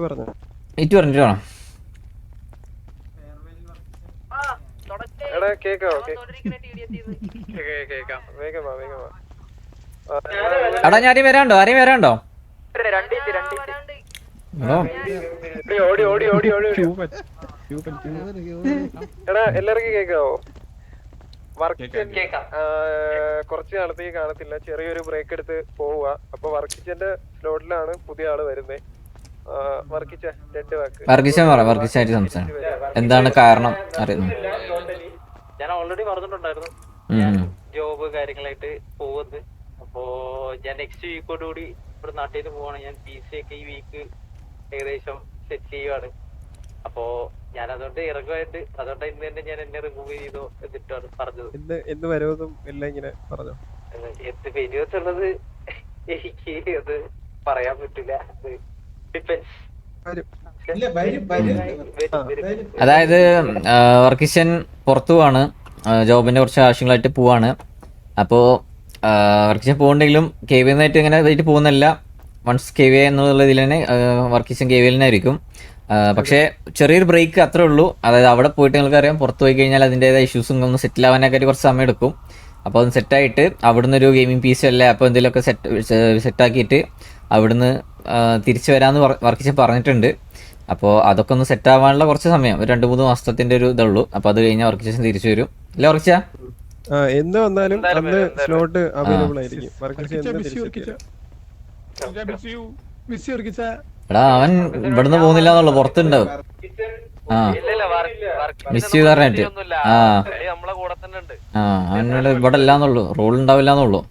പറഞ്ഞു ഇറ്റ് പറഞ്ഞിട്ട് വേണം. എടാ കേക്കാവോ? എടാ ഞാൻ ആരെയും വരാണ്ടോ? എടാ എല്ലാവർക്കും കേക്കാവോ? കുറച്ച് നാളത്തേക്ക് കാണത്തില്ല, ചെറിയൊരു ബ്രേക്ക് എടുത്ത് പോവുക. അപ്പൊ വർക്കിച്ചന്റെ സ്ലോട്ടിലാണ് പുതിയ ആള് വരുന്നത്. വർക്കിച്ചായിട്ട് സംസാരം എന്താണ് കാരണം അറിയുന്നു? ഞാൻ ഓൾറെഡി പറഞ്ഞിട്ടുണ്ടായിരുന്നു ജോബ് കാര്യങ്ങളായിട്ട് പോകുന്നത്. അപ്പോ ഞാൻ നെക്സ്റ്റ് വീക്കോടുകൂടി ഇവിടെ നാട്ടിൽ നിന്ന് പോവാണ്. ഞാൻ PC ഒക്കെ ഈ വീക്ക് ഏകദേശം സെറ്റ് ചെയ്യുവാണ്. അപ്പോ ഞാൻ അതുകൊണ്ട് ഇറങ്ങുമായിട്ട് അതുകൊണ്ട് ഇന്ന് തന്നെ ഞാൻ എന്നെ റിമൂവ് ചെയ്തോ എന്നിട്ടാണ് പറഞ്ഞത്. എന്ത് വരുമെന്നും എല്ലാം ഇങ്ങനെ പറഞ്ഞു. എന്ത് വരുമെന്നുള്ളത് എനിക്ക് അത് പറയാൻ പറ്റില്ല. ഡിപ്പെൻസ്. അതായത് വർക്കിഷൻ പുറത്തു പോവാണ്, ജോബിന്റെ കുറച്ച് ആവശ്യങ്ങളായിട്ട് പോവാണ്. അപ്പോൾ വർക്കിഷൻ പോകുന്നുണ്ടെങ്കിലും KV ആയിട്ട് ഇങ്ങനെ ഇതായിട്ട് പോകുന്നില്ല. വൺസ് KV എന്നുള്ള ഇതിൽ തന്നെ വർക്കിഷൻ KV തന്നെ ആയിരിക്കും. പക്ഷേ ചെറിയൊരു ബ്രേക്ക് അത്രേ ഉള്ളൂ. അതായത് അവിടെ പോയിട്ട് നിങ്ങൾക്കറിയാം, പുറത്ത് പോയി കഴിഞ്ഞാൽ അതിൻ്റെതായ ഇഷ്യൂസും ഒന്ന് സെറ്റിൽ ആവാനൊക്കെ കുറച്ച് സമയം എടുക്കും. അപ്പോൾ അത് സെറ്റായിട്ട് അവിടുന്ന് ഒരു ഗെയിമിംഗ് PC അല്ലേ അപ്പോൾ എന്തെങ്കിലുമൊക്കെ സെറ്റാക്കിയിട്ട് അവിടുന്ന് തിരിച്ചു വരാമെന്ന് വർക്കിച്ച് പറഞ്ഞിട്ടുണ്ട്. അപ്പോൾ അതൊക്കെ ഒന്ന് സെറ്റ് ആവാനുള്ള കുറച്ച് സമയം, ഒരു 2-3 മാസത്തിന്റെ ഒരു ഇതുള്ളൂ. അപ്പോൾ അത് കഴിഞ്ഞാൽ വർക്കിച്ച് തിരിച്ചു വരും. ഇല്ല വർക്കിച്ച എന്ന് വന്നാലും അന്ന് സ്ലോട്ട് അവൈലബിൾ ആയിരിക്കും. എടാ അവൻ ഇവിടുന്ന് പോകുന്നില്ല എന്നുള്ളു, പുറത്തുണ്ടാവും. മിസ് ചെയ്ത് പറഞ്ഞിട്ട് അവനോട് ഇവിടെ ഇല്ലാന്നുള്ളൂ, റോൾ ഉണ്ടാവില്ല എന്നുള്ളൂ.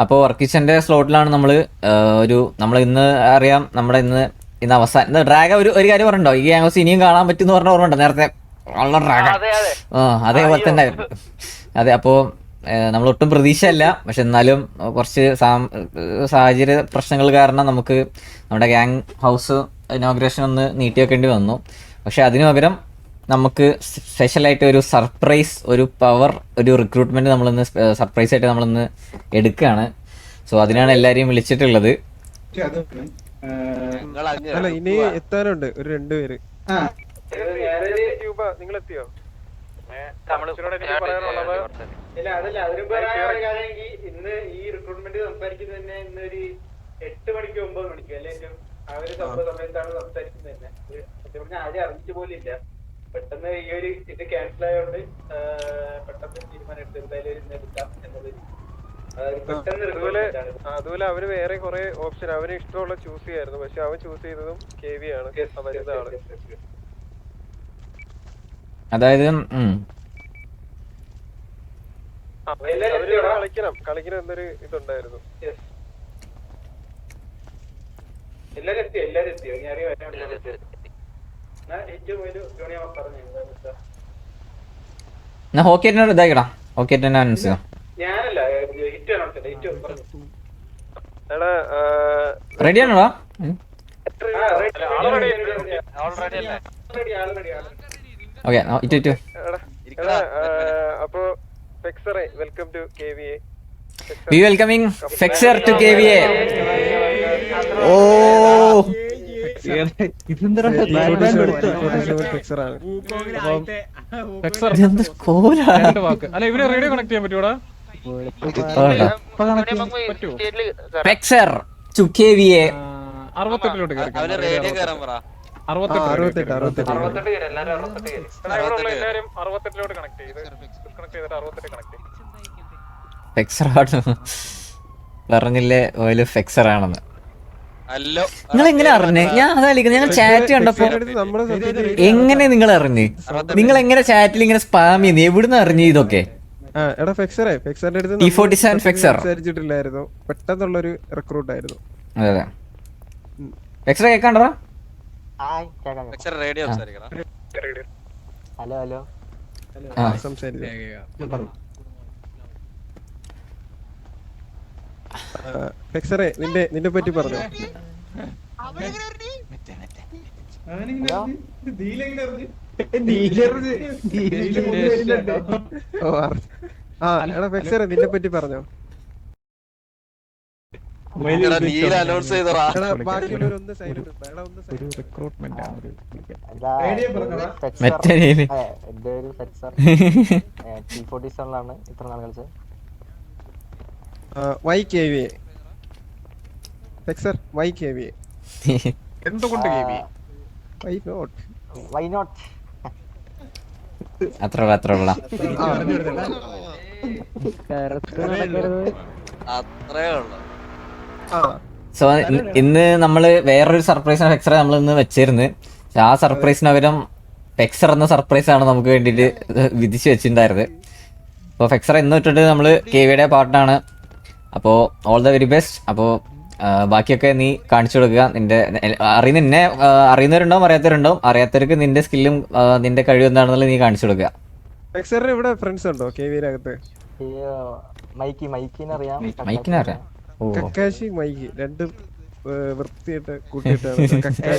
അപ്പോൾ വർക്കിച്ചന്റെ സ്ലോട്ടിലാണ് നമ്മൾ ഇന്ന് അറിയാം. നമ്മുടെ ഇന്ന് അവസാനം ഡ്രാഗ ഒരു കാര്യം പറഞ്ഞോ, ഈ ഗ്യാങ്സ് ഇനിയും കാണാൻ പറ്റുമെന്ന് പറഞ്ഞ ഓർമ്മയുണ്ടോ? നേരത്തെ ഉള്ള ഡ്രാഗ അതേപോലെ തന്നെ ആയിരുന്നു. അതെ, അപ്പോൾ നമ്മൾ ഒട്ടും പ്രതീക്ഷയല്ല. പക്ഷെ എന്നാലും കുറച്ച് സാഹചര്യ പ്രശ്നങ്ങൾ കാരണം നമുക്ക് നമ്മുടെ ഗ്യാങ് ഹൗസ് ഇനോഗ്രേഷൻ ഒന്ന് നീട്ടി വെക്കേണ്ടി വന്നു. പക്ഷെ അതിനു പകരം നമുക്ക് സ്പെഷ്യലായിട്ട് ഒരു സർപ്രൈസ്, ഒരു പവർ, ഒരു റിക്രൂട്ട്മെന്റ് നമ്മളിന്ന് സർപ്രൈസ് ആയിട്ട് നമ്മളിന്ന് എടുക്കുകയാണ്. സോ അതിനാണ് എല്ലാരെയും വിളിച്ചിട്ടുള്ളത്. അല്ല, ഇനി എത്താനുണ്ട് ഒരു 2 പേര്. നിങ്ങൾ എത്തിയോ? ഇന്ന് ഈ റിക്രൂട്ട്മെന്റ് സംസാരിക്കുന്നത് തന്നെ ഇന്നൊരു 8 മണിക്ക് 9 മണിക്ക് അല്ലെ ആ ഒരു സമയത്താണ് സംസാരിക്കുന്നത് തന്നെ. ആരും അറിഞ്ഞിട്ട് പോലും ഇല്ല. പെട്ടെന്ന് ഈ ഒരു ഇത് ക്യാൻസൽ ആയതുകൊണ്ട് പെട്ടെന്ന് തീരുമാനം എടുത്ത് എന്തായാലും ഇന്ന് എടുക്കാം എന്നത്. അതുപോലെ അവന് വേറെ കുറെ ഓപ്ഷൻ അവന് ഇഷ്ടമുള്ള ചൂസ് ചെയ്യായിരുന്നു. പക്ഷെ അവൻ ചൂസ് ചെയ്തതും KV ആണ്. അതായത് കളിക്കണം എന്നൊരു ഇതുണ്ടായിരുന്നു. എല്ലാരും എത്തിയോ? ഹോക്കിയേറ്റിനോട് ഇതായിക്കടാ, ഹോക്കിയേറ്റിനെ അനൗൺസ് ചെയ്യാം. റെഡിയാണോടാ? ഓക്കെ, ഇറ്റു അപ്പൊ ഫെക്സറെ welcome to KVA. We welcoming Fexer to KVA. Oh, Fexer to KVA. 68 ഫെക്സർ പറഞ്ഞില്ലേ ഓയില് ഫെക്സർ ആണെന്ന്. നിങ്ങൾ എങ്ങനെ അറിഞ്ഞേ? ഞാൻ അതായിരിക്കും, ഞാൻ ചാറ്റ് കണ്ടപ്പോ എങ്ങനെ നിങ്ങൾ അറിഞ്ഞ്? നിങ്ങൾ എങ്ങനെ ചാറ്റിൽ ഇങ്ങനെ സ്പാം ചെയ്യുന്നു? എവിടുന്ന് അറിഞ്ഞു ഇതൊക്കെ? സംസാരിച്ചിട്ടില്ലായിരുന്നു, പെട്ടെന്നുള്ളൊരു റിക്രൂട്ട് ആയിരുന്നു. അതെ, ഫെക്സർ കേൾക്കാണ്ടോ? ഹലോ ഫെക്സറെ നിന്നെ പറ്റി പറഞ്ഞു. എടാ ഫെക്സറെ നിന്നെ പറ്റി പറഞ്ഞോ. നീല അനൗൺസ് ചെയ്തറാ. എടാ ബാക്കിയുള്ളവർ ഒന്ന് സൈലന്റ് എടാ ഒന്ന് റിക്രൂട്ട്മെന്റ് ആണ് മറ്റേ നീല്. എന്റെ ഒരു ഫെക്സർ T47 ഇത്ര നാൾ കളിച്ചത്. YKV ഫെക്സർ YKV എന്തുകൊണ്ട് കേവി വൈ നോട്ട് അത്ര അത്ര ഉള്ള അത്രേ ഉള്ളു. സോ ഇന്ന് നമ്മള് വേറൊരു സർപ്രൈസ് ഫെക്സറെ നമ്മൾ ഇന്ന് വെച്ചിരുന്നു. ആ സർപ്രൈസിന് പകരം ഫെക്സർ എന്ന സർപ്രൈസ് ആണ് നമുക്ക് വേണ്ടിയിട്ട് വിധിച്ച് വെച്ചിട്ടുണ്ടായിരുന്നത്. അപ്പോൾ ഫെക്സർ ഇന്ന് തൊട്ടിട്ട് നമ്മൾ KVയുടെ പാർട്ടാണ്. അപ്പോൾ ഓൾ ദ വെരി ബെസ്റ്റ്. അപ്പോൾ ബാക്കിയൊക്കെ നീ കാണിച്ചു കൊടുക്കുക. നിന്നെ അറിയുന്നവരുണ്ടാവും, അറിയാത്തവരുണ്ടാവും. അറിയാത്തവർക്ക് നിന്റെ സ്കില്ലും നിന്റെ കഴിവ് എന്താണെന്നുള്ളത് നീ കാണിച്ചു കൊടുക്കുക. ഫെക്സറിന് ഇവിടെ ഫ്രണ്ട്സ് ഉണ്ടോ KVയിലകത്ത്? മൈക്കിനറിയാം. മൈക്കിനറിയാം. ഓ കക്കാശി മൈക്ക് രണ്ടും വൃത്തിയായിട്ട് കൂട്ടിയിട്ടാണ് കക്കാശി ഒക്കെ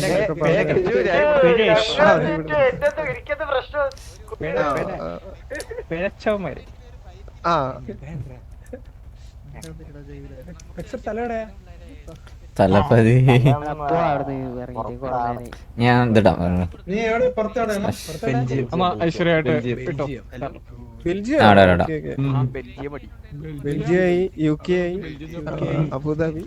പിഴച്ചവന്മാര്. തലപ്പതി ഞാൻ ഇതിടാം. ബെൽജിയമായി UK ആയി അബുദാബി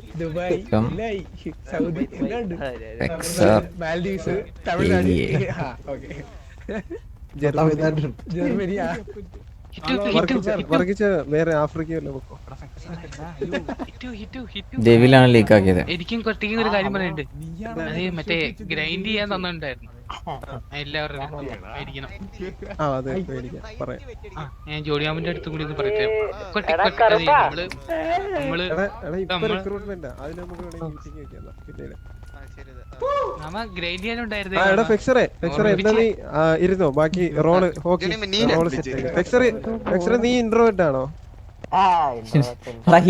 വർഗിച്ച വേറെ ആഫ്രിക്കയല്ലേ പൊക്കോ. ഡെവിലാണ് ലീക്ക് ആക്കിയത്. എനിക്കും കൊട്ടിക്കും ഒരു കാര്യം പറയുന്നുണ്ട്. അത് മറ്റേ ഗ്രൈൻഡ് ചെയ്യാൻ തന്നിട്ടുണ്ടായിരുന്നു എല്ലാവരും ആയിരിക്കണം. ഞാൻ ജോഡിയാമിന്റെ അടുത്തും കൂടി ഒന്ന് പറയട്ടെ. ഗ്രൈൻഡ് ചെയ്യാനുണ്ടായിരുന്നു. ഇരുന്നോ ബാക്കി റോള് നീ ഇൻട്രോവേർട്ട് ആണോ?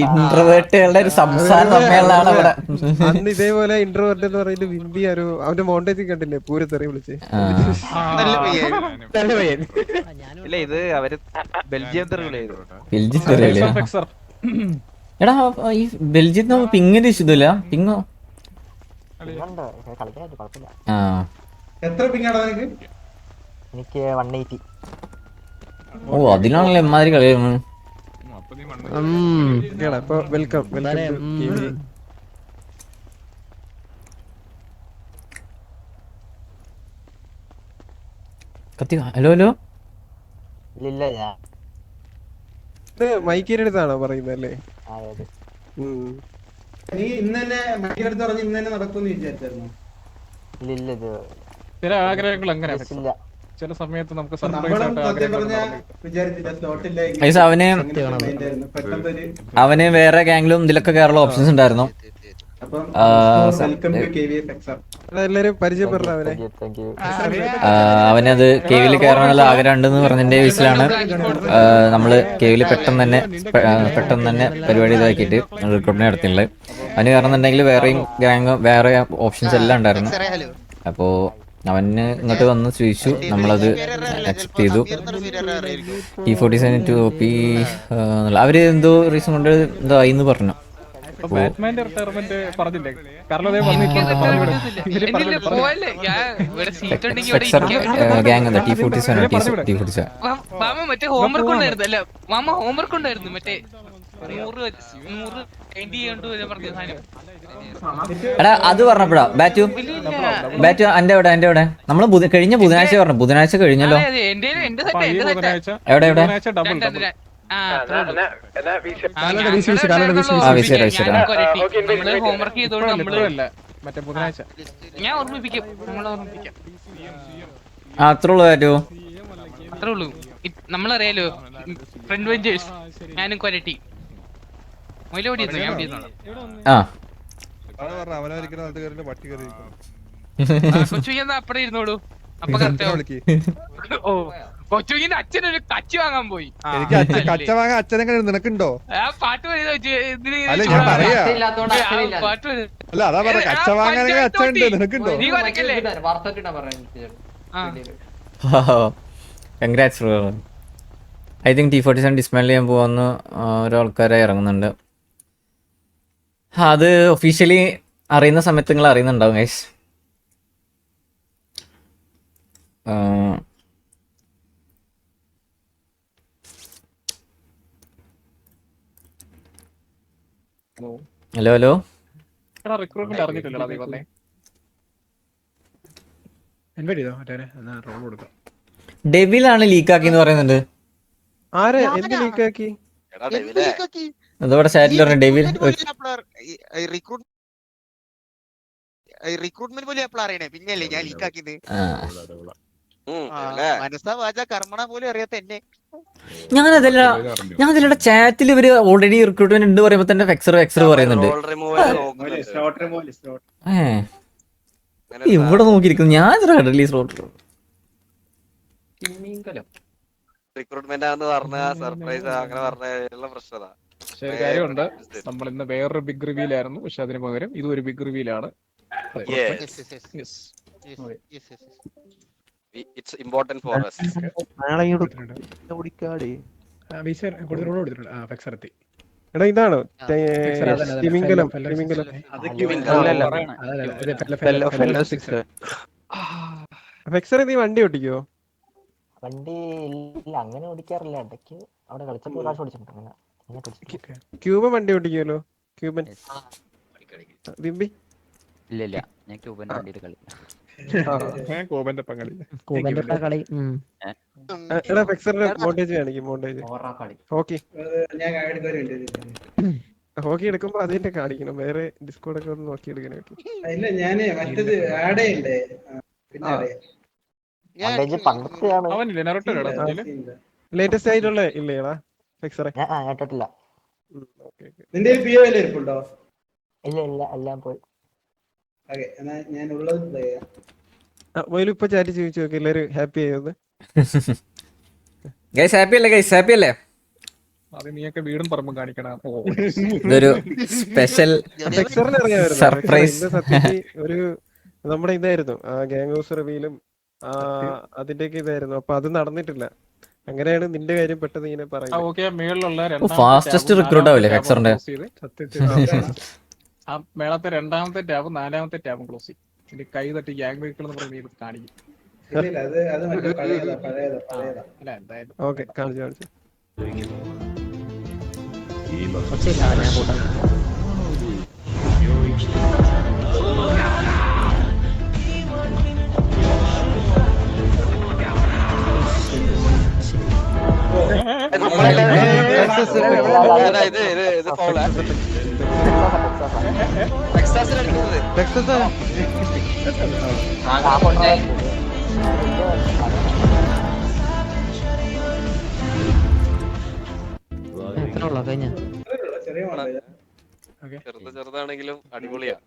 ഇൻട്രോവേർട്ടുകളുടെ ഒരു സംസാര സമ്മേളനമാണ് ഇവിടെ. അന്ന് ഇതേപോലെ ഇൻട്രോവേർട്ട് എന്ന് പറയുന്നത് വിമ്പി അവന്റെ മോണ്ടേജ് കണ്ടില്ലേ പൂരത്തെറി വിളിച്ച്. ഇല്ല ഇത് അവര് ബെൽജിയം എടാ ഈ ബെൽജിയത്ത് നമ്മൾ പിങ്ങിന്റെ ഇഷ്യൂ ഇല്ല. പിങ്ങോ എത്ര പിങ്ങാടാ നിനക്ക്? എനിക്ക് 180. ഓ അതിനാണല്ലോ എമ്മാതിരി കളിയാണ്. വെൽക്കം കത്തി. ഹലോ ഹലോ ഇല്ല ഞാൻ മൈക്കിന്റെ അടുത്താണോ പറയുന്നല്ലേ? നീ ഇന്ന് തന്നെ മൈക്കിനടുത്ത് പറഞ്ഞ് ഇന്ന് തന്നെ നടക്കുമെന്ന് വിചാരിച്ചായിരുന്നു? ഇല്ല ഇത് ചില ആഗ്രഹങ്ങൾ അങ്ങനെ ഇല്ല. ചില സമയത്ത് നമുക്ക് അവന് വേറെ ഗാംഗിലും ഇതിലൊക്കെ കയറുള്ള ഓപ്ഷൻസ് ഉണ്ടായിരുന്നു. എല്ലാരും പരിചയപ്പെടുന്ന അവനത് കേവിൽ കയറാനുള്ള ആഗ്രഹം ഉണ്ടെന്ന് പറഞ്ഞതിന്റെ ബേസിലാണ് നമ്മള് കേവില് പെട്ടെന്ന് തന്നെ പരിപാടി ഇതാക്കിയിട്ട് റിക്രൂട്ട്മെന്റ് നടത്തിയുള്ളത്. അവന് കയറുന്നുണ്ടെങ്കിൽ വേറെയും ഗാങ് വേറെ ഓപ്ഷൻസ് എല്ലാം ഉണ്ടായിരുന്നു. അപ്പോ അവന് ഇങ്ങോട്ട് വന്ന് ചോദിച്ചു, നമ്മളത് അക്സെപ്റ്റ് ചെയ്തു. T47 OP അവര് എന്തോ റീസൺ കൊണ്ട് എന്തോ ആയിന്ന് പറഞ്ഞു. ഗാങ് എന്താ T47 മറ്റേ ഹോംവർക്ക് ഉണ്ടായിരുന്നു. അല്ല മാമ ഹോംവർക്ക് ഉണ്ടായിരുന്നു. മറ്റേ 100 പറഞ്ഞ സാധനം. എടാ അത് പറഞ്ഞപ്പോഴാ ബാറ്റു എന്റെ എവിടെ നമ്മള് കഴിഞ്ഞ ബുധനാഴ്ച പറഞ്ഞു. ബുധനാഴ്ച കഴിഞ്ഞല്ലോ. എവിടെ ഹോംവർക്ക് ചെയ്തോണ്ട് നമ്മള് ഞാൻ ഓർമ്മിപ്പിക്കും. അത്രേ ഉള്ളൂ ബാറ്റു. അത്രേ ഉള്ളൂ. നമ്മളറിയാലോ ഫ്രണ്ട് വെഞ്ചേഴ്സ് ഞാനും കൊരട്ടി മൊയിലോടി ഞാൻ കൊച്ചു അപ്പടെ ഇരുന്നോളൂ. അപ്പൊ കൊച്ചുവിന്റെ അച്ഛനൊരു കച്ചി വാങ്ങാൻ പോയി. അച്ഛനെങ്ങനെ നിനക്കുണ്ടോ? ആ പാട്ട് പാട്ട് നിനക്കുണ്ടോ? നീ കൊരക്കല്ലേ? Congrats bro. I think T47 ഡിസ്മാൻഡിൽ ചെയ്യാൻ പോകുന്ന ഓരോ ആൾക്കാരെ ഇറങ്ങുന്നുണ്ട്. അത് ഒഫീഷ്യലി അറിയുന്ന സമയത്ത് നിങ്ങൾ അറിയുന്നുണ്ടാവും ഗൈസ്. Hello hello. റിക്രൂട്ട്മെന്റ് അറിഞ്ഞിട്ടില്ലടാ നീ പറഞ്ഞേ. ഇൻവൈറ്റ് ചെയ്തോ മറ്റേ റോൾ കൊടുക്കാം. ഡെവിലാണ് ലീക്കാക്കി എന്ന് പറയുന്നുണ്ട്. ആരെ എന്ത് ലീക്കാക്കി? എടാ ഡെവിലേ, അതോടെ ചാറ്റിൽ പറഞ്ഞു ഡെവിൽ. റിക്രൂട്ട്മെന്റ് പോലും എപ്പോഴും അറിയണേ, പിന്നെയല്ലേ ഞാൻ ലീക്കാക്കിയത്. ഡെവിലേ. മനസ്സാ വാച കർമ്മണ പോലും അറിയാത്ത എന്നെ. ഞാനതല്ല ചാറ്റിൽ ഇവര് ഓൾറെഡി റിക്രൂട്ട്മെന്റ് ഉണ്ട് പറയുമ്പോ തന്നെ ഫെക്സർ പറയുന്നുണ്ട്. റോൾ റിമൂവൽ നോക്കുന്നുണ്ട്. ഇവിടെ നോക്കിയിരിക്കുന്നു ഞാൻ റിലീസ് റിക്രൂട്ട്മെന്റ് ആണെന്ന് പറഞ്ഞ സർപ്രൈസ് അങ്ങനെ പറഞ്ഞ പ്രശ്നത. പക്ഷെ ഒരു കാര്യമുണ്ട്, നമ്മൾ ഇന്ന് വേറൊരു ബിഗ് റിവീൽ ആയിരുന്നു, പക്ഷെ അതിന് പകരം ഇതും ഒരു ബിഗ് റിവീൽ ആണ്. It's important for us. എടാ ഇതാണോ ഫെക്സർ? നീ വണ്ടി ഓടിക്കോ? വണ്ടി ഇല്ല, അങ്ങനെ ഓടിക്കാറില്ല. ഇടയ്ക്ക് അവിടെ കളിച്ചപ്പോൾ പ്രാവശ്യം ഓടിച്ചിട്ടുണ്ട്. അങ്ങനെ ക്യൂബൻ വണ്ടി ഓടിക്കുമല്ലോ. ക്യൂബൻ ബിംബി ഇല്ല, ഞാൻ ക്യൂബൻ വണ്ടിയിൽ കളി. കോപന്റെ പങ്കാളി. എടാ ഫെക്സറിന്റെ മോണ്ടേജ് കാണിക്കും. മോണ്ടേജ് ഹോക്കി ഹോക്കി എടുക്കുമ്പോ അതിന്റെ കാണിക്കണം. വേറെ ഡിസ്കോഡൊക്കെ ഒന്ന് നോക്കി എടുക്കണം. ഇല്ല, ഞാന് മറ്റത് ആഡ് ചെയ്യണ്ടേ? അവനില്ലേ നറുട്ടോടാ ലേറ്റസ്റ്റ് ആയിട്ടുള്ള ഇല്ലേടാ ഫെക്സറെ? കേട്ടിട്ടില്ല. നിന്റെ PO വല്ല ഇരിപ്പുണ്ടോ? ഇല്ല, എല്ലാം പോയി. എന്നാ ഞാൻ ഉള്ളത് പ്ലേ ചെയ്യാം. മൊയിലും ഇപ്പൊ ചാറ്റ് ചോദിച്ചു നോക്കി എല്ലാരും ഹാപ്പി ആയത്. ഗൈസ് ഹാപ്പി അല്ലേ? ഗൈസ് ഹാപ്പി അല്ലേ? അത് നീയൊക്കെ വീടും പറമ്പും കാണിക്കണം. ഇതൊരു സ്പെഷ്യൽ സർപ്രൈസ്. ഒരു നമ്മുടെ ഇതായിരുന്നു ആ ഗാങ് ഹൗസ് റിവീലും അതിന്റെയൊക്കെ ഇതായിരുന്നു. അപ്പൊ അത് നടന്നിട്ടില്ല. അങ്ങനെയാണ് നിന്റെ കാര്യം പെട്ടെന്ന് ഇങ്ങനെ പറയുന്നത്. ഫാസ്റ്റസ്റ്റ് റിക്രൂട്ട് ആവില്ലേ ഫെക്സറിന്റെ? ആ മേളത്തെ രണ്ടാമത്തെ ടാബും നാലാമത്തെ ടാബും ക്ലോസ് ചെയ്യും. കൈ തട്ടി ഗ്യാങ് വെഹിക്കിൾ എന്ന് പറഞ്ഞ് കാണിക്കും. അല്ല എന്തായാലും ഓക്കെ കാണിച്ചു. ഇത് ഫോളാ എക്സ്ട്രാസിൽ അടിക്കുന്നത്. ചെറുതാണെങ്കിലും അടിപൊളിയാ.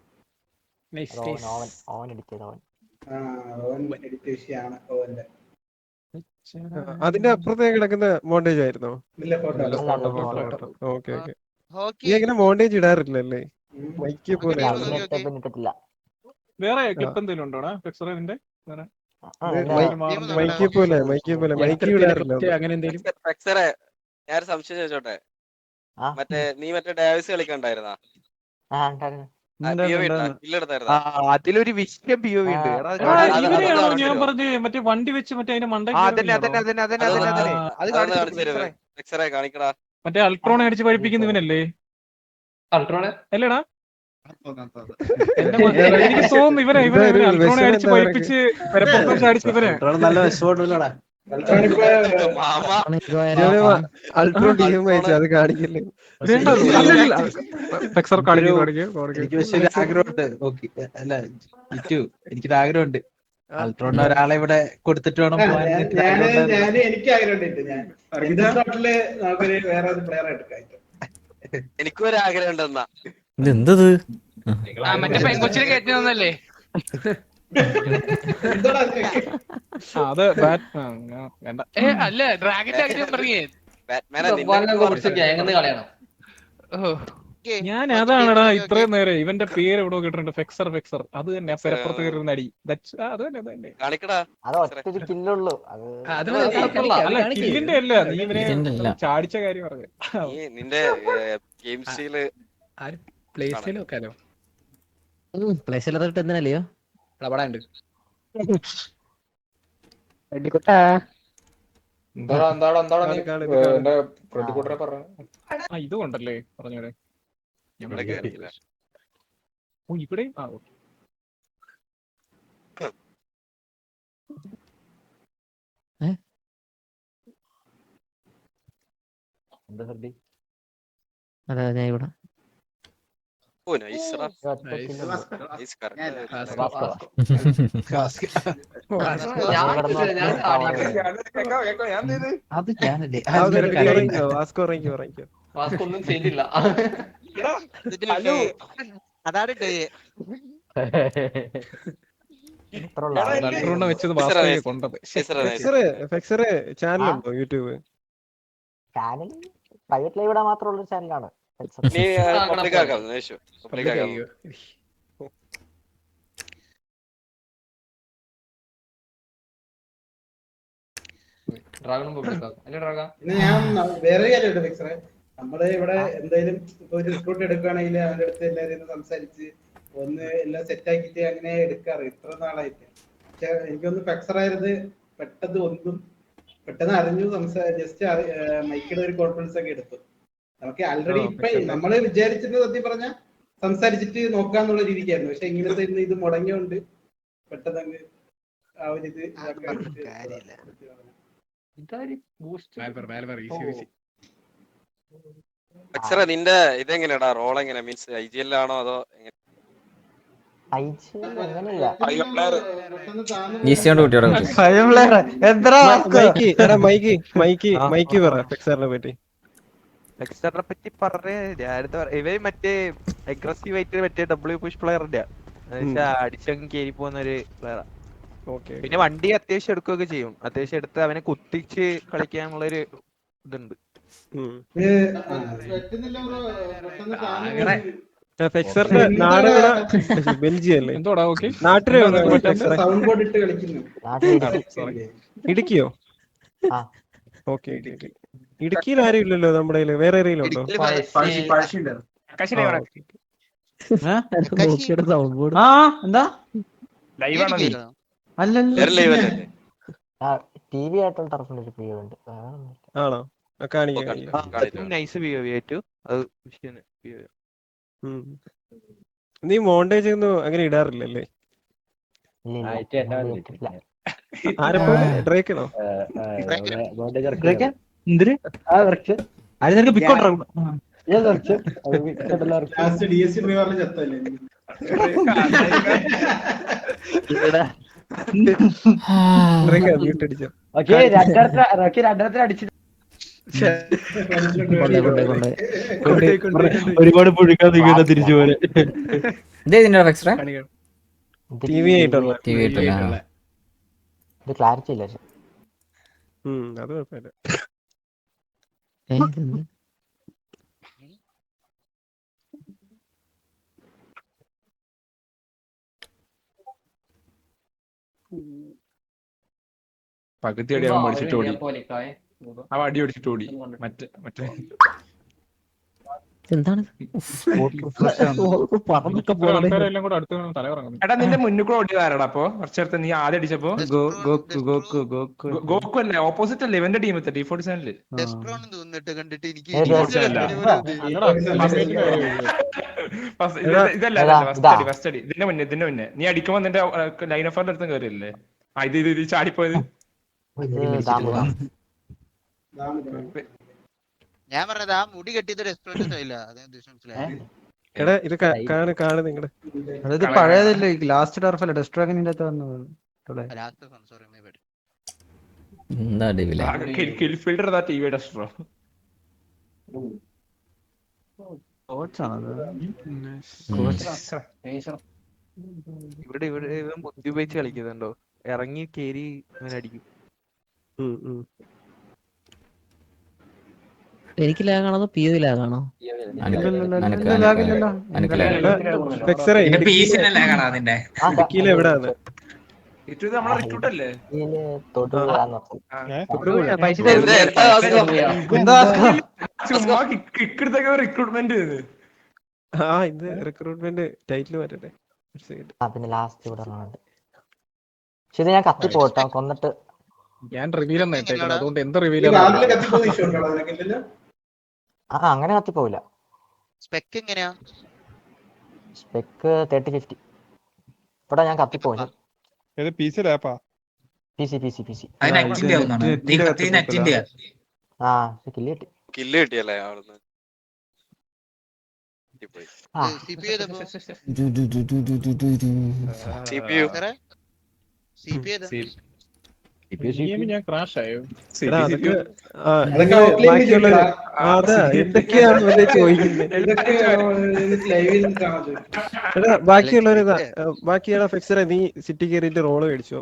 അതിന്റെ അപ്പുറത്തേക്ക് കിടക്കുന്ന മോണ്ടേജ് ആയിരുന്നോ? Okay okay. നീ എങ്ങനെ മോണ്ടേജ് ഇടാറില്ലല്ലേ? മൈക്ക് പോലെ വേറെ ക്ലിപ്പ് എന്തെങ്കിലും ഉണ്ടോടാ ഫെക്സറിന്റെ? മൈക്ക് പോലെ മൈക്ക് ഇടാറില്ല അങ്ങനെ എന്തെങ്കിലും? ഫെക്സറെ ഞാൻ സംശയം ചോദിച്ചോട്ടെ, നീ മറ്റേ ഡാവിസ് കളിക്കണ്ടായിരുന്നാ? അതിലൊരു വിഷയം POV ഉണ്ട്. ഞാൻ പറഞ്ഞു മറ്റേ വണ്ടി വെച്ച് മറ്റേ അതിന്റെ മണ്ടേ കാണിക്കടാ. മറ്റേ അൾട്രോണെ അടിച്ച് പഠിപ്പിക്കുന്ന ഇവനല്ലേ? അൾട്രോണെ അല്ലേടാ? എനിക്ക് തോന്നുന്നു ഇവനെ അൾട്രോണെ അടിച്ച് പഠിപ്പിച്ച് അടിച്ച് ഇവനെ നല്ല വിഷമമുണ്ടല്ലോടാ. അൾട്രോ ടീം അത് കാണിക്കില്ലേ? ആഗ്രഹമുണ്ട്. അല്ല എനിക്കൊരു ആഗ്രഹമുണ്ട്. അൾട്രോണിന്റെ ഒരാളെ ഇവിടെ കൊടുത്തിട്ട് വേണം പോകാൻ. എനിക്ക് ആഗ്രഹമുണ്ട്. എനിക്കും ഒരു ആഗ്രഹം ഉണ്ടെന്നാ. ഇതെന്തത്? മറ്റേ പെങ്കൊച്ചിനെ കയറ്റി തന്നല്ലേ? അത് അല്ല ഡ്രാഗന്റെ കാര്യം പറയേ. ഞാൻ അതാണടാ ഇത്രയും നേരം ഇവന്റെ പേര് എവിടെ കേട്ടിട്ടുണ്ട്. ഫെക്സർ അത് തന്നെ പെരപ്പുറത്ത് കയറുന്ന അടി. അത് തന്നെ കാണിക്കടാ. അത് ഒറ്റൊരു കില്ലുള്ളൂ. അത് അല്ല കില്ലിന്റെ അല്ല, നീ ഇവനെ ചാടിച്ച കാര്യം പറഞ്ഞു. നിന്റെ ഗെയിം സ്റ്റൈല് പ്ലേ സ്റ്റൈൽ വെക്കാലോ. പ്ലേസിൽ എന്തിനല്ലയോ ഉണ്ട് ഇത് കൊണ്ടല്ലേ പറഞ്ഞോടെ. ഇവിടെ കേറിയില്ല. ഓ ഇവിടെ അതെ ഞാൻ ഇവിടെ ഓ നൈസ്റാ. Nice correct. അത് ഞാനല്ലേ ഒന്നും ചെയ്തില്ല. അതാണ് വെച്ചത് കൊണ്ടത്. ഫെക്സറ് ചാനലുണ്ടോ യൂട്യൂബ്? ചാനൽ പ്രൈവറ്റ് ലൈവ് മാത്രമുള്ള ചാനലാണ്. നീ പബ്ലിക് ആക്കാം. പബ്ലിക് ആക്കാം. പിന്നെ ഞാൻ വേറെ കാര്യമുണ്ട് ഫിക്സറെ. നമ്മള് ഇവിടെ എന്തായാലും ഇപ്പൊ ഒരു റിക്രൂട്ട് എടുക്കുകയാണെങ്കിൽ അവരുടെ അടുത്ത് എല്ലാവരും സംസാരിച്ച് ഒന്ന് എല്ലാം സെറ്റ് ആക്കിയിട്ട് അങ്ങനെ എടുക്കാറ് ഇത്ര നാളായിട്ട്. പക്ഷെ എനിക്കൊന്ന് ഫിക്സർ ആയത് പെട്ടെന്ന് അറിഞ്ഞു ജസ്റ്റ് മൈക്കിയുടെ ഒരു കോൺഫറൻസ് ഒക്കെ എടുത്തു. നമുക്ക് ആൾറെഡി ഇപ്പൊ നമ്മള് വിചാരിച്ചിരുന്നത് സത്യം പറഞ്ഞ സംസാരിച്ചിട്ട് നോക്കാന്നുള്ള രീതിക്കായിരുന്നു. പക്ഷെ ഇങ്ങനത്തെ ഇത് മുടങ്ങിയോണ്ട് പെട്ടെന്ന് ആ ഒരു ഇത് നിന്റെ ഇതെങ്ങനെയാടാ റോൾ എങ്ങനെയാ? മീൻസ് IGL ആണോ അതോ മൈക്ക് പറ ഫെക്സറിനെ പറ്റി. ഫെക്സറിനെ പറ്റി പറഞ്ഞ ഇവൻ മറ്റേ അഗ്രസീവ് ആയിട്ട് മറ്റേ W പുഷ് പ്ലെയറിന്റെ അടിച്ചങ്ങ് കേറി പോകുന്ന ഒരു പ്ലെയറാ. പിന്നെ വണ്ടി അത്യാവശ്യം എടുക്കുകയൊക്കെ ചെയ്യും. അത്യാവശ്യം എടുത്ത് അവനെ കുത്തിച്ച് കളിക്കാനുള്ളൊരു ഇതുണ്ട്. ഫെക്സറിന്റെ നാട് ബെൽജിയം അല്ലേ? എന്തോടാ ഓക്കെ നാട്ടില് ഇടുക്കിയോ? ഓക്കെ ഇടുക്കിയിൽ ആരും ഇല്ലല്ലോ നമ്മുടെ വേറെ ഏതെങ്കിലും ഉണ്ടോ? എന്താ TV ആയിട്ടുള്ള ടർഫിന്റെ ഒരു PO ഉണ്ട്. ആണോ? നൈസ് POV ആയിട്ടു അത്. നീ മോണ്ടേജ് ഒന്നും അങ്ങനെ ഇടാറില്ലല്ലേ? ആരപ്പോ ഡ്രേക്കണോ? ഒരുപാട് പുഴുക്കാൻ നിൽക്കുന്ന തിരിച്ചു പോലെ ക്ലാരിറ്റി ഇല്ല. അത് കുഴപ്പമില്ല. പകുതി അടി അവൻ പഠിച്ചിട്ട് ഓടി. അവൻ അടി ഓടിച്ചിട്ട് ഓടി. മറ്റേ എന്താണ് എടാ നിന്റെ മുന്നിൽ കൂടെ ഓടിയതാരടാ? അപ്പൊ കുറച്ചേരത്തെ നീ ആദ്യം അടിച്ചപ്പോ ഗോക്കു അല്ലേ? ഓപ്പോസിറ്റ് അല്ലേ ഇവന്റെ ടീം D47 ഇതല്ല ഫസ്റ്റ് അടി. ഇതിന്റെ മുന്നേ നീ അടിക്കുമ്പോ നിന്റെ ലൈൻ ഓഫ് അടുത്തും കയറിയല്ലേ? ഇത് ചാടിപ്പോയത്. ഞാൻ പറഞ്ഞത് ആ മുടി കെട്ടിയത് എക്സ്പ്ലോറ്റീവ് ഇല്ല. എടാ ഇത് കാണു നിങ്ങള്. അതായത് പഴയതല്ലേ ലാസ്റ്റ് ടർഫല്ലേ ഡെസ്ട്രോഗിന്റെ അകത്ത് വന്നത്. ഇവിടെ ഇവൻ ബുദ്ധി ഉപയോഗിച്ച് കളിക്കുന്നുണ്ടോ? ഇറങ്ങി കേറി ഇവൻ അടിക്കും. എനിക്ക് ലാഗാണോ പി ഒ ലാഗാണോ? ഇടുക്കിയിൽ എവിടെയാണ്? ആ ഇത് റിക്രൂട്ട്മെന്റ് ടൈറ്റിൽ വരട്ടെ. പിന്നെ ലാസ്റ്റ് ഇവിടെ ഉണ്ട്. പക്ഷെ ഇത് ഞാൻ കത്തി പോട്ടോ കൊന്നിട്ട്. ഞാൻ റിവീൽ അതുകൊണ്ട് എന്ത് റിവീൽ അങ്ങനെ കത്തി പോവില്ല. സ്പെക്ക് എങ്ങനെയാ? സ്പെക്ക് 30-50. ഇവിടെ ഞാൻ കത്തി പോകും. PC ലാപ്പാ? PC. കില്ല് കിട്ടിയല്ലേ അവിടുന്ന്. ഞാൻ ക്രാഷ് ആയോ? എന്തൊക്കെയാണ് ചോദിക്കുന്നത്? ബാക്കിയുള്ളവര് ബാക്കിയുള്ള ഫിക്സറെ നീ സിറ്റി കയറിയിട്ട് റോള് മേടിച്ചോ?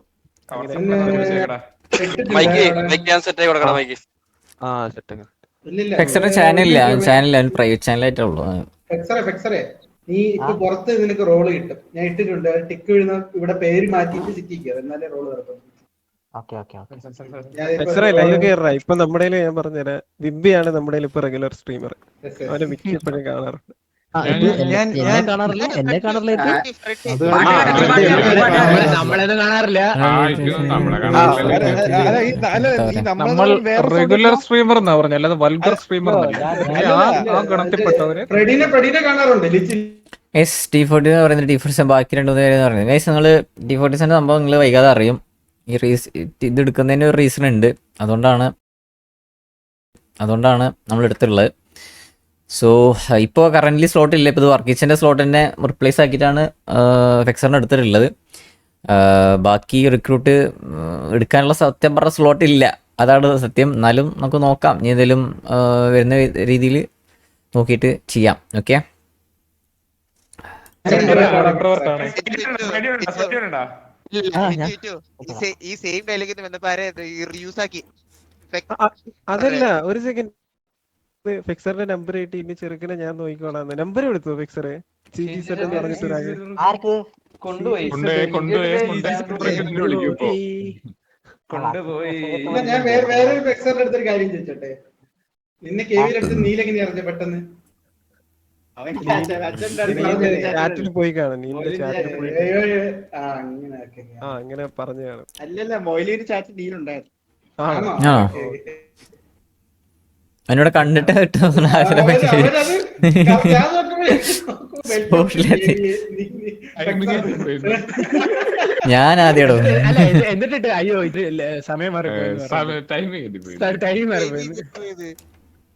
ഫിക്സറിന്റെ ചാനലില്ല, അവൻ പ്രൈവറ്റ് ചാനലായിട്ടേ ഉള്ളൂ. നീ ഇപ്പൊ പുറത്ത് നിനക്ക് റോള് കിട്ടും. ഞാൻ ഇട്ടിട്ടുണ്ട്. ടിക്ക് വീഴുന്ന ഇവിടെ പേര് മാറ്റിയിട്ട് സിറ്റി കയറും, എന്നാലേ റോള് കിടക്കും. ലൈവ് കയറാ. ഇപ്പൊ നമ്മുടെ ഞാൻ പറഞ്ഞുതരാം, വിബിയാണ് നമ്മുടെ ഇപ്പൊ റെഗുലർ സ്ട്രീമർ. അവനെ മിക്ക എപ്പോഴും കാണാറുണ്ട്. എന്നെ കാണാറില്ല. നമ്മൾ റെഗുലർ സ്ട്രീമർ എന്നാ പറഞ്ഞ, അല്ലാതെ വൾഗർ സ്ട്രീമർ ഗണത്തിൽപ്പെട്ടവര്. T40 എന്ന് പറയുന്നത് T47 ബാക്കി 2 പേരെന്ന് പറയുന്നത്. ഗൈസ് നിങ്ങള് T47 സംഭവം നിങ്ങൾ വൈകാതെ അറിയും. ഈ ഇത് എടുക്കുന്നതിന് ഒരു റീസൺ ഉണ്ട്. അതുകൊണ്ടാണ് നമ്മൾ എടുത്തിട്ടുള്ളത്. സോ ഇപ്പോൾ കറൻ്റ്ലി സ്ലോട്ട് ഇല്ല. ഇപ്പോൾ ഇത് വർക്കിച്ചിൻ്റെ സ്ലോട്ട് തന്നെ റിപ്ലേസ് ആക്കിയിട്ടാണ് ഫെക്സറിന് എടുത്തിട്ടുള്ളത്. ബാക്കി റിക്രൂട്ട് എടുക്കാനുള്ള സത്യം പറഞ്ഞ സ്ലോട്ട് ഇല്ല, അതാണ് സത്യം. എന്നാലും നമുക്ക് നോക്കാം, ഇനി എന്തെങ്കിലും വരുന്ന രീതിയിൽ നോക്കിയിട്ട് ചെയ്യാം. ഓക്കെ, ഈ സെയിം ഡയലോഗിൽ അതല്ല, ഒരു സെക്കൻഡ്. ഫിക്സറിന്റെ നമ്പർ കിട്ടി, ഇനി ചെറുക്കനെ ഞാൻ നോക്കിക്കോളാം. നമ്പർ എടുത്തു ഫിക്സറെ? ഞാൻ വേറൊരു ഫിക്സറിന്റെ അടുത്തൊരു കാര്യം ചോദിച്ചോട്ടെ. നിന്നെ കേവിലെടുത്ത് നീലെങ്ങനെ അറിഞ്ഞ പെട്ടെന്ന്? പോയി കാണും. അങ്ങനെ പറഞ്ഞു കാണും. അല്ലല്ല, മൊയിലൊരു ചാറ്റ് നീലുണ്ടായിരുന്നു. എന്നോട് കണ്ടിട്ട് ഞാൻ ആദ്യം എന്നിട്ട് അയ്യോ ഇത് സമയം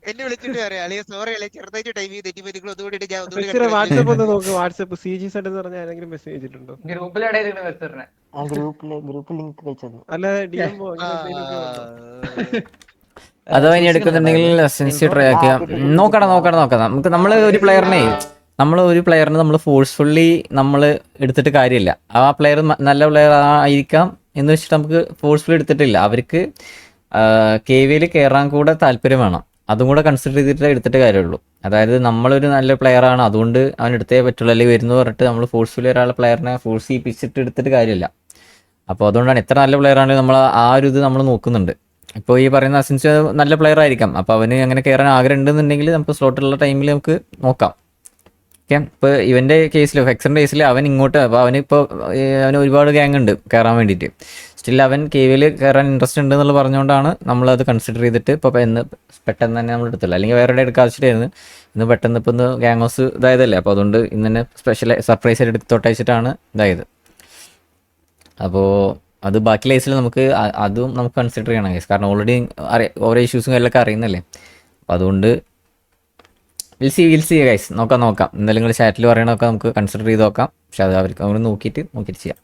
എന്നെ വിളിച്ചിട്ട് പറയാം, അല്ലെങ്കിൽ സോറി അല്ലെ ചെറുതായിട്ട് ടൈം ചെയ്ത് തെറ്റിപ്പറ്റികൾ ഒന്നുകൂടി വാട്സ്ആപ്പ് ഒന്ന് നോക്ക്. വാട്സ്ആപ്പ് CG സെറ്റ് എന്ന് പറഞ്ഞാൽ ആരെങ്കിലും മെസ്സേജ് ചെയ്തിട്ടുണ്ടോ? ഗ്രൂപ്പിൽ ലിങ്ക് വെച്ചത്. അല്ല DM അതോ ഇനി എടുക്കുന്നുണ്ടെങ്കിൽ എസൻസി ട്രൈ ആക്കിയാ നോക്കണം. നമുക്ക് നമ്മൾ ഒരു പ്ലെയറിനെ നമ്മൾ ഫോഴ്സ്ഫുള്ളി നമ്മൾ എടുത്തിട്ട് കാര്യമില്ല. ആ പ്ലെയർ നല്ല പ്ലെയർ ആയിരിക്കാം എന്ന് വെച്ചിട്ട് നമുക്ക് ഫോഴ്സ്ഫുള്ളി എടുത്തിട്ടില്ല. അവർക്ക് KVയിൽ കയറാൻ കൂടെ താല്പര്യം വേണം. അതും കൂടെ കൺസിഡർ ചെയ്തിട്ട് എടുത്തിട്ട് കാര്യമുള്ളൂ. അതായത് നമ്മളൊരു നല്ല പ്ലെയറാണ്, അതുകൊണ്ട് അവൻ എടുത്തേ പറ്റുള്ളൂ, അല്ലെങ്കിൽ വരുന്നു പറഞ്ഞിട്ട് നമ്മൾ ഫോഴ്സ്ഫുള്ളി ഒരാളെ പ്ലെയറിനെ ഫോഴ്സ് ചെയ്യിപ്പിച്ചിട്ട് എടുത്തിട്ട് കാര്യമില്ല. അപ്പോൾ അതുകൊണ്ടാണ് എത്ര നല്ല പ്ലെയറാണെങ്കിലും നമ്മൾ ആ ഒരു ഇത് നമ്മൾ നോക്കുന്നുണ്ട്. ഇപ്പോൾ ഈ പറയുന്ന അസിൻസ് നല്ല പ്ലെയർ ആയിരിക്കാം, അപ്പോൾ അവന് അങ്ങനെ കയറാൻ ആഗ്രഹം ഉണ്ടെന്നുണ്ടെങ്കിൽ നമുക്ക് സ്ലോട്ടുള്ള ടൈമിൽ നമുക്ക് നോക്കാം. ഓക്കെ, ഇപ്പോൾ ഇവൻ്റെ കേസിൽ ഫെക്സറിൻ്റെ കേസിൽ അവൻ ഇങ്ങോട്ട്, അപ്പോൾ അവന് ഒരുപാട് ഗ്യാങ് ഉണ്ട് കയറാൻ വേണ്ടിയിട്ട്. സ്റ്റിൽ അവൻ KVയിൽ കയറാൻ ഇൻട്രസ്റ്റ് ഉണ്ട് എന്നുള്ളത് പറഞ്ഞുകൊണ്ടാണ് നമ്മളത് കൺസിഡർ ചെയ്തിട്ട് ഇപ്പോൾ പെട്ടെന്ന് തന്നെ നമ്മൾ എടുത്തില്ല. അല്ലെങ്കിൽ വേറെ എടുക്കാതിട്ടായിരുന്നു. ഇന്ന് പെട്ടെന്ന് ഇപ്പോൾ ഒന്ന് ഗ്യാങ് ഹൗസ് ഇതായതല്ലേ, അപ്പോൾ അതുകൊണ്ട് ഇന്ന് തന്നെ സ്പെഷ്യൽ സർപ്രൈസ് ആയിട്ട് എടുത്തോട്ടയച്ചിട്ടാണ് ഇതായത്. അപ്പോൾ അത് ബാക്കി ലൈസിൽ നമുക്ക് അതും നമുക്ക് കൺസിഡർ ചെയ്യണം ഗൈസ്. കാരണം ഓൾറെഡി ഓരോ ഇഷ്യൂസും കാര്യങ്ങളൊക്കെ അറിയുന്നല്ലേ. അപ്പോൾ അതുകൊണ്ട് വിൽ സി ഗൈസ്. നോക്കാം. എന്തായാലും നിങ്ങൾ ചാറ്റിൽ പറയണമൊക്കെ നമുക്ക് കൺസിഡർ ചെയ്ത് നോക്കാം. പക്ഷെ അത് അവർക്ക് നോക്കിയിട്ട് ചെയ്യാം.